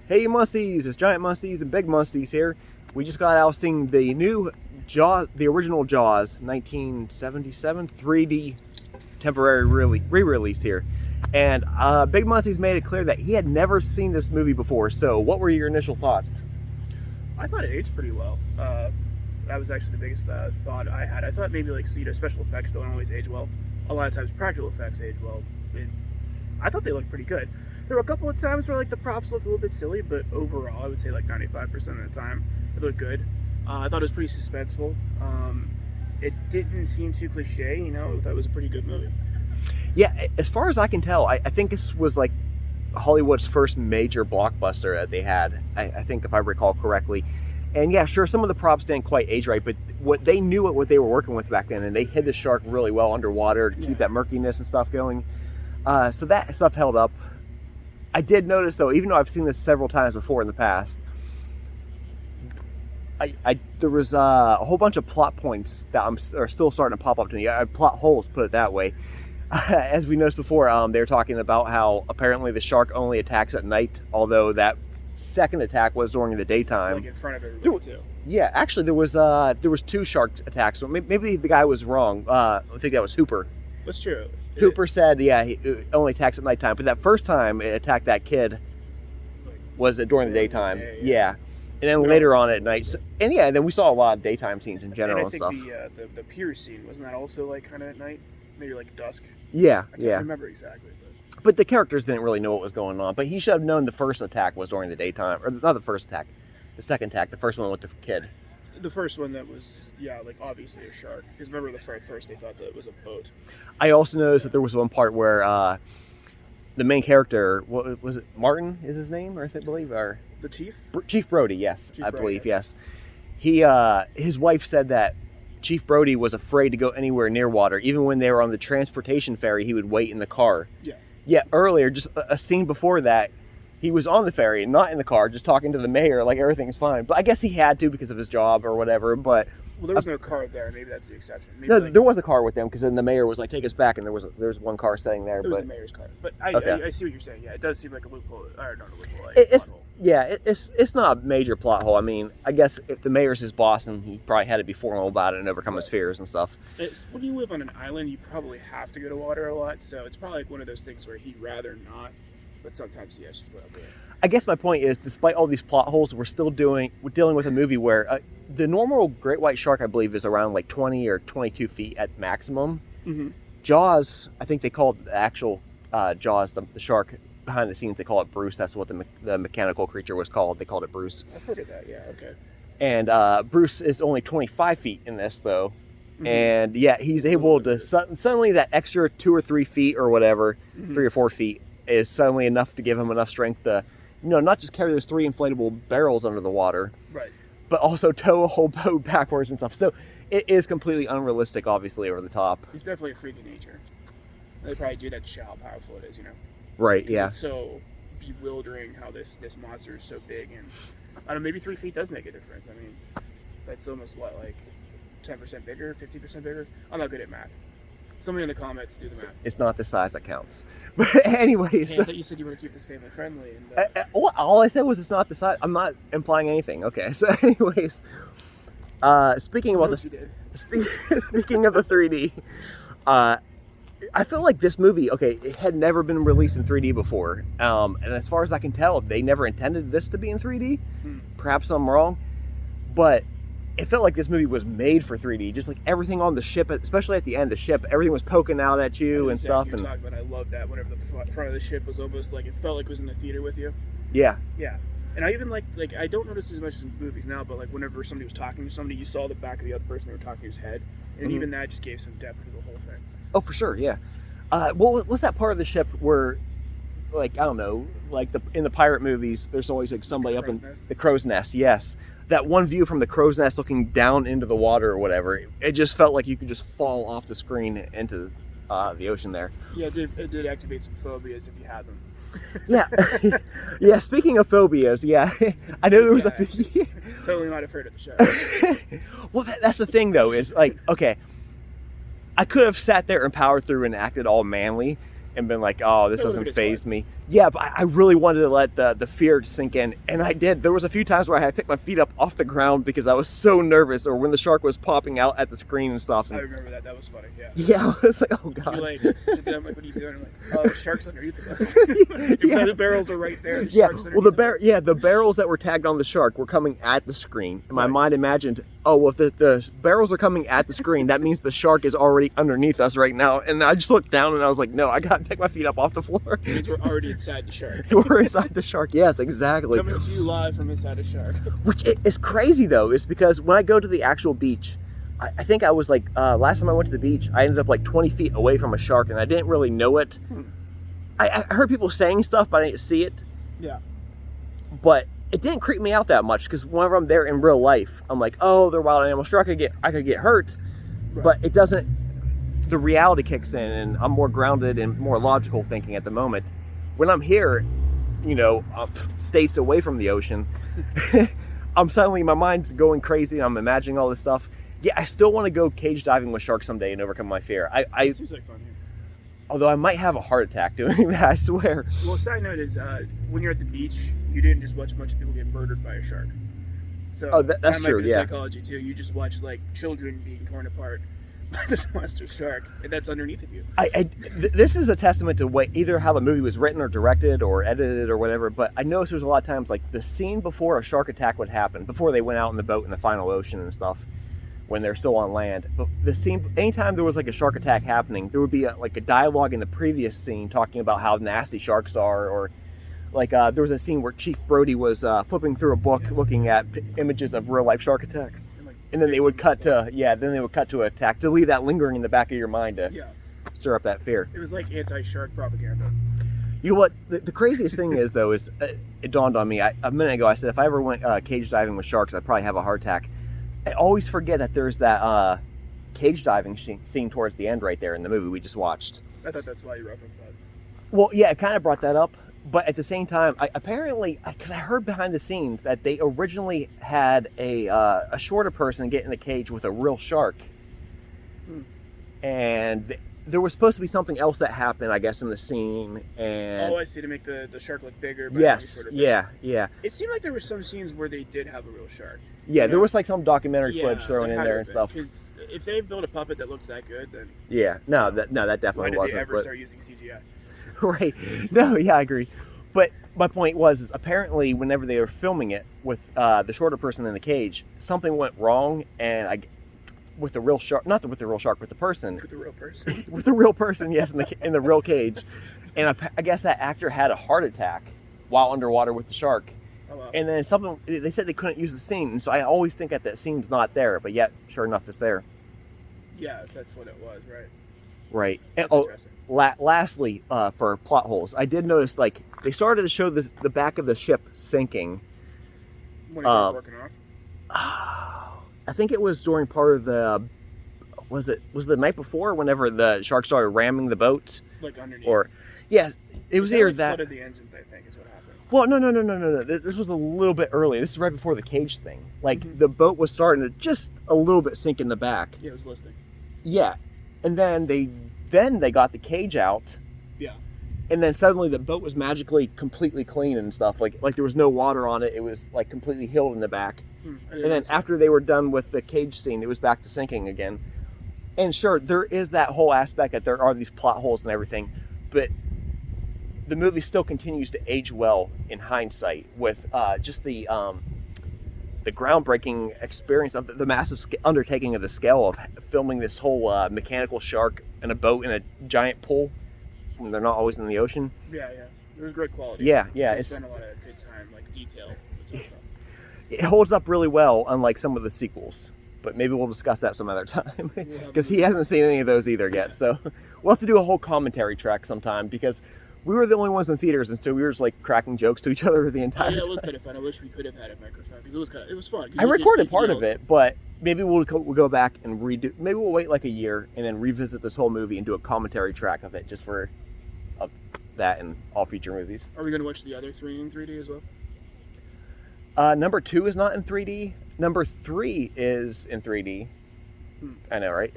Hey Musties, it's Giant Musties and Big Musties here. We just got out seeing the new Jaws, the original Jaws, 1977 3D temporary re-release here. And Big Musties made it clear that he had never seen this movie before. So what were your initial thoughts? I thought it aged pretty well. That was actually the biggest thought I had. I thought maybe special effects don't always age well. A lot of times practical effects age well. I thought they looked pretty good. There were a couple of times where the props looked a little bit silly, but overall I would say 95% of the time it looked good. I thought it was pretty suspenseful. It didn't seem too cliche, I thought it was a pretty good movie. Yeah, as far as I can tell, I think this was Hollywood's first major blockbuster that they had, I think, if I recall correctly. And yeah, sure, some of the props didn't quite age right, but they knew what they were working with back then, and they hid the shark really well underwater to keep that murkiness and stuff going. So that stuff held up. I did notice, though, even though I've seen this several times before in the past, there was a whole bunch of plot points that are still starting to pop up to me. Plot holes, put it that way. As we noticed before, they were talking about how apparently the shark only attacks at night, although that second attack was during the daytime. In front of everybody, too. Yeah, actually, there was two shark attacks. So maybe the guy was wrong. I think that was Hooper. That's true. Hooper said, yeah, he only attacks at nighttime. But that first time it attacked that kid was during the daytime. Yeah. And then later on at night. And yeah, then we saw a lot of daytime scenes in general and stuff. And I think the pier scene, wasn't that also kind of at night? Maybe dusk? Yeah, I can't remember exactly. But the characters didn't really know what was going on. But he should have known the first attack was during the daytime. Or not the first attack. The second attack. The first one with the kid. The first one that was, obviously a shark. Because remember first they thought that it was a boat. I also noticed that there was one part where the main character, what was it, Martin is his name, I believe? Or the chief? Chief Brody, yes. Chief I Brody, believe, yes. His wife said that Chief Brody was afraid to go anywhere near water. Even when they were on the transportation ferry, he would wait in the car. Yeah. Yeah, earlier, just a scene before that, he was on the ferry, not in the car, just talking to the mayor, everything's fine. But I guess he had to because of his job or whatever, but... Well, there was no car there. Maybe that's the exception. Maybe no, there was a car with them because then the mayor was take us back, and there was one car sitting there. It was the mayor's car. But I see what you're saying. Yeah, it does seem like a loophole. Or not a loophole. It's not a major plot hole. I mean, I guess if the mayor's his boss, and he probably had to be formal about it and overcome his fears and stuff. When you live on an island, you probably have to go to water a lot, so it's probably one of those things where he'd rather not, but sometimes he has to put up with it. I guess my point is, despite all these plot holes, we're dealing with a movie where the normal great white shark, I believe, is around 20 or 22 feet at maximum. Mm-hmm. Jaws, I think they call it the actual Jaws, the shark behind the scenes, they call it Bruce. That's what the mechanical creature was called. They called it Bruce. I've heard of that, yeah, okay. And Bruce is only 25 feet in this, though. Mm-hmm. And yeah, he's able to suddenly that extra 2 or 3 feet or whatever, 3 or 4 feet, is suddenly enough to give him enough strength to, not just carry those 3 inflatable barrels under the water, right, but also tow a whole boat backwards and stuff. So it is completely unrealistic, obviously, over the top. He's definitely a freak of nature. They probably do that to show how powerful it is, Right, yeah. It's so bewildering how this monster is so big, and I don't know, maybe 3 feet does make a difference. I mean, that's almost 10% bigger, 50% bigger? I'm not good at math. Somebody in the comments do the math. It's not the size that counts. But anyways. I thought you said you were going to keep this family friendly. And, all I said was it's not the size. I'm not implying anything. Okay, so anyways. Speaking of the 3D, I feel like this movie, it had never been released in 3D before. And as far as I can tell, they never intended this to be in 3D. Perhaps I'm wrong. But it felt like this movie was made for 3D. Just everything on the ship, especially at the end, the ship, everything was poking out at you and stuff. And I love that whenever the front of the ship was almost it felt like it was in the theater with you. Yeah. Yeah. And I even I don't notice as much as in movies now, but whenever somebody was talking to somebody, you saw the back of the other person they were talking to's head. And even that just gave some depth to the whole thing. Oh, for sure, yeah. What was that part of the ship where, I don't know, in the pirate movies, there's always somebody up in the crow's nest, yes. That one view from the crow's nest looking down into the water or whatever, it just felt like you could just fall off the screen into the ocean there. Yeah, it did activate some phobias if you had them. Yeah. Yeah, speaking of phobias, yeah. I know there was totally not afraid of the show. Well, that's the thing, though, is I could have sat there and powered through and acted all manly, and been like, oh, this That would've doesn't been faze smart. me. Yeah, but I really wanted to let the fear sink in, and I did. There was a few times where I had to pick my feet up off the ground because I was so nervous, or when the shark was popping out at the screen and stuff. I And remember that. That was funny. Yeah. yeah, I was like, oh You god. like sit there, I'm like, what are you doing? I'm like, oh, the shark's underneath of us. If Yeah. the barrels are right there. The Yeah, shark's well, the underneath of us. the barrels that were tagged on the shark were coming at the screen. And my Right. mind imagined, oh, well, if the barrels are coming at the screen, that means the shark is already underneath us right now. And I just looked down and I was like, no, I gotta pick my feet up off the floor. It means we're already inside the shark. We're inside the shark. Yes, exactly. Coming to you live from inside a shark. Which is crazy though, is because when I go to the actual beach, I think I was like, last time I went to the beach, I ended up like 20 feet away from a shark and I didn't really know it. I heard people saying stuff, but I didn't see it. Yeah. But it didn't creep me out that much because whenever I'm there in real life, I'm like, oh, they're wild animals. Sure, I could get hurt, Right. but it doesn't. The reality kicks in, and I'm more grounded and more logical thinking at the moment. When I'm here, you know, states away from the ocean, I'm suddenly, my mind's going crazy. I'm imagining all this stuff. Yeah, I still want to go cage diving with sharks someday and overcome my fear. It seems like fun. Yeah. Although I might have a heart attack doing that, I swear. Well, side note is when you're at the beach, you didn't just watch a bunch of people get murdered by a shark. So Oh, that's that might true, be yeah. psychology too. You just watch like children being torn apart by this monster shark, and that's underneath of you. This is a testament to either how the movie was written or directed or edited or whatever, but I noticed there's a lot of times like the scene before a shark attack would happen, before they went out in the boat in the final ocean and stuff, when they're still on land. But the scene, anytime there was like a shark attack happening, there would be like a dialogue in the previous scene talking about how nasty sharks are, or like there was a scene where Chief Brody was flipping through a book looking at images of real life shark attacks. And then they would cut to an attack to leave that lingering in the back of your mind to Yeah, stir up that fear. it was like anti-shark propaganda. You know what? The craziest thing is, though, is it dawned on me a minute ago. I said if I ever went cage diving with sharks, I'd probably have a heart attack. I always forget that there's that cage diving scene towards the end right there in the movie we just watched. I thought that's why you referenced that. Well, yeah, it kind of brought that up. But at the same time, because I heard behind the scenes that they originally had a shorter person get in the cage with a real shark. And there was supposed to be something else that happened, I guess, in the scene. And Oh, I see. To make the shark look bigger. by yes, any sort of yeah. It seemed like there were some scenes where they did have a real shark. Yeah, there Yeah. was like some documentary footage thrown in there and stuff. Because if they build a puppet that looks that good, then Yeah, no, that why definitely did wasn't. they ever But start using CGI? right, no, yeah, I agree. But my point is apparently whenever they were filming it with the shorter person in the cage, something went wrong, and with the real shark, not with the real shark, with the person, With the real person. with the real person, yes, in the real cage, and I guess that actor had a heart attack while underwater with the shark. Oh, wow. And then they said they couldn't use the scene, and so I always think that scene's not there, but yet, sure enough, it's there. Yeah, that's what it was, right? Right. And, That's interesting. lastly, for plot holes, I did notice like they started to show the back of the ship sinking. When it was working off. I think it was during part of the was the night before whenever the shark started ramming the boat, Like underneath. or yes, it was either like that. flooded the engines, I think, is what happened. Well, no. This was a little bit earlier. This is right before the cage thing. Like Mhm. the boat was starting to just a little bit sink in the back. Yeah, it was listing. Yeah, and then they got the cage out. Yeah. And then suddenly the boat was magically completely clean and stuff. Like there was no water on it. It was like completely healed in the back. And then after they were done with the cage scene, it was back to sinking again. And sure, there is that whole aspect that there are these plot holes and everything, but the movie still continues to age well in hindsight with just the groundbreaking experience of the massive undertaking of the scale of filming this whole mechanical shark in a boat in a giant pool when they're not always in the ocean. Yeah. It was great quality. Yeah. They It's, spent a lot of good time, like detail. It's all about. it holds up really well, unlike some of the sequels. But maybe we'll discuss that some other time because he hasn't seen any of those either yet. So we'll have to do a whole commentary track sometime because we were the only ones in theaters, and so we were just like cracking jokes to each other the entire Yeah, it time. was kind of fun. I wish we could have had a microphone because it was fun. 'Cause I you could- recorded you could part yell- of it, but maybe we'll go back and redo. Maybe we'll wait like a year and then revisit this whole movie and do a commentary track of it, just for that and all future movies. Are we going to watch the other three in 3D as well? Number 2 is not in 3D. Number 3 is in 3D. I know, right?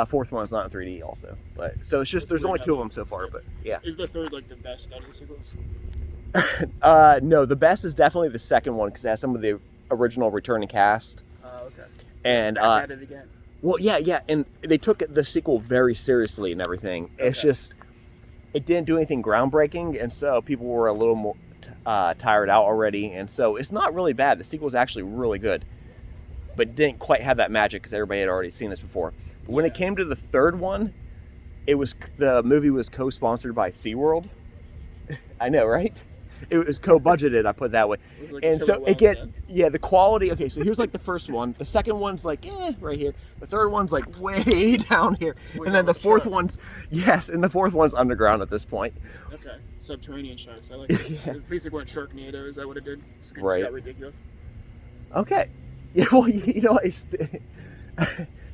Fourth one's not in 3D also, but so it's just there's only two of them so far. But yeah, Is the third like the best out of the sequels? no, the best is definitely the second one because it has some of the original returning cast. Okay. And Back at it again. well, yeah, and they took the sequel very seriously and everything. It's Okay. just it didn't do anything groundbreaking, and so people were a little more tired out already, and so it's not really bad. The sequel is actually really good, but didn't quite have that magic because everybody had already seen this before. But when it Yeah. came to the third one, the movie was co-sponsored by SeaWorld. I know, right? It was co-budgeted, I put it that way. It was like And a so killer it get, whales, yeah, the quality, okay, so here's like the first one. The second one's like, right here. The third one's like way down here. Way And down then the like a fourth shark. one's, yes, and the fourth one's underground at this point. Okay. Subterranean sharks. I like that. Yeah. It basically went Sharknado. Is that what it did? It's Right. got ridiculous. Okay. Yeah, well, you know,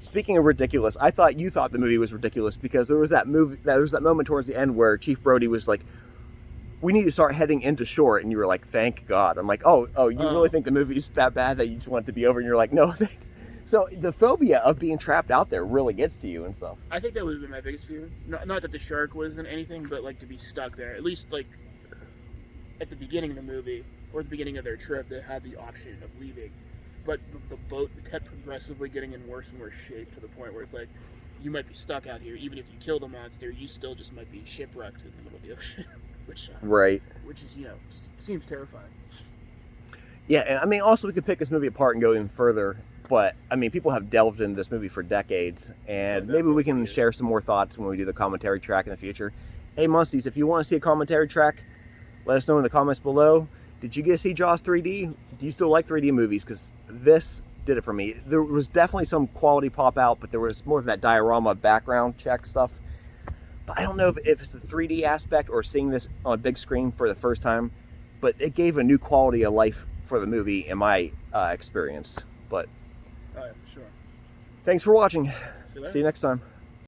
speaking of ridiculous, I thought you thought the movie was ridiculous because there was that moment towards the end where Chief Brody was like, we need to start heading into shore, and you were like, thank God. I'm like, oh, you really think the movie's that bad that you just want it to be over? And you're like, no. So the phobia of being trapped out there really gets to you and stuff. I think that would have been my biggest fear. Not that the shark wasn't anything, but like to be stuck there. At least like at the beginning of the movie or the beginning of their trip, they had the option of leaving, but the boat kept progressively getting in worse and worse shape to the point where it's like you might be stuck out here. Even if you kill the monster, you still just might be shipwrecked in the middle of the ocean, Right. which is just seems terrifying. Yeah, and I mean, also we could pick this movie apart and go even further. But I mean, people have delved into this movie for decades, and maybe we can share some more thoughts when we do the commentary track in the future. Hey, Musties, if you want to see a commentary track, let us know in the comments below. Did you get to see Jaws 3D? Do you still like 3D movies? Because this did it for me. There was definitely some quality pop out, but there was more of that diorama background check stuff. But I don't know if it's the 3D aspect or seeing this on a big screen for the first time, but it gave a new quality of life for the movie in my experience. But Oh yeah, for sure. thanks for watching. See you later. See you next time.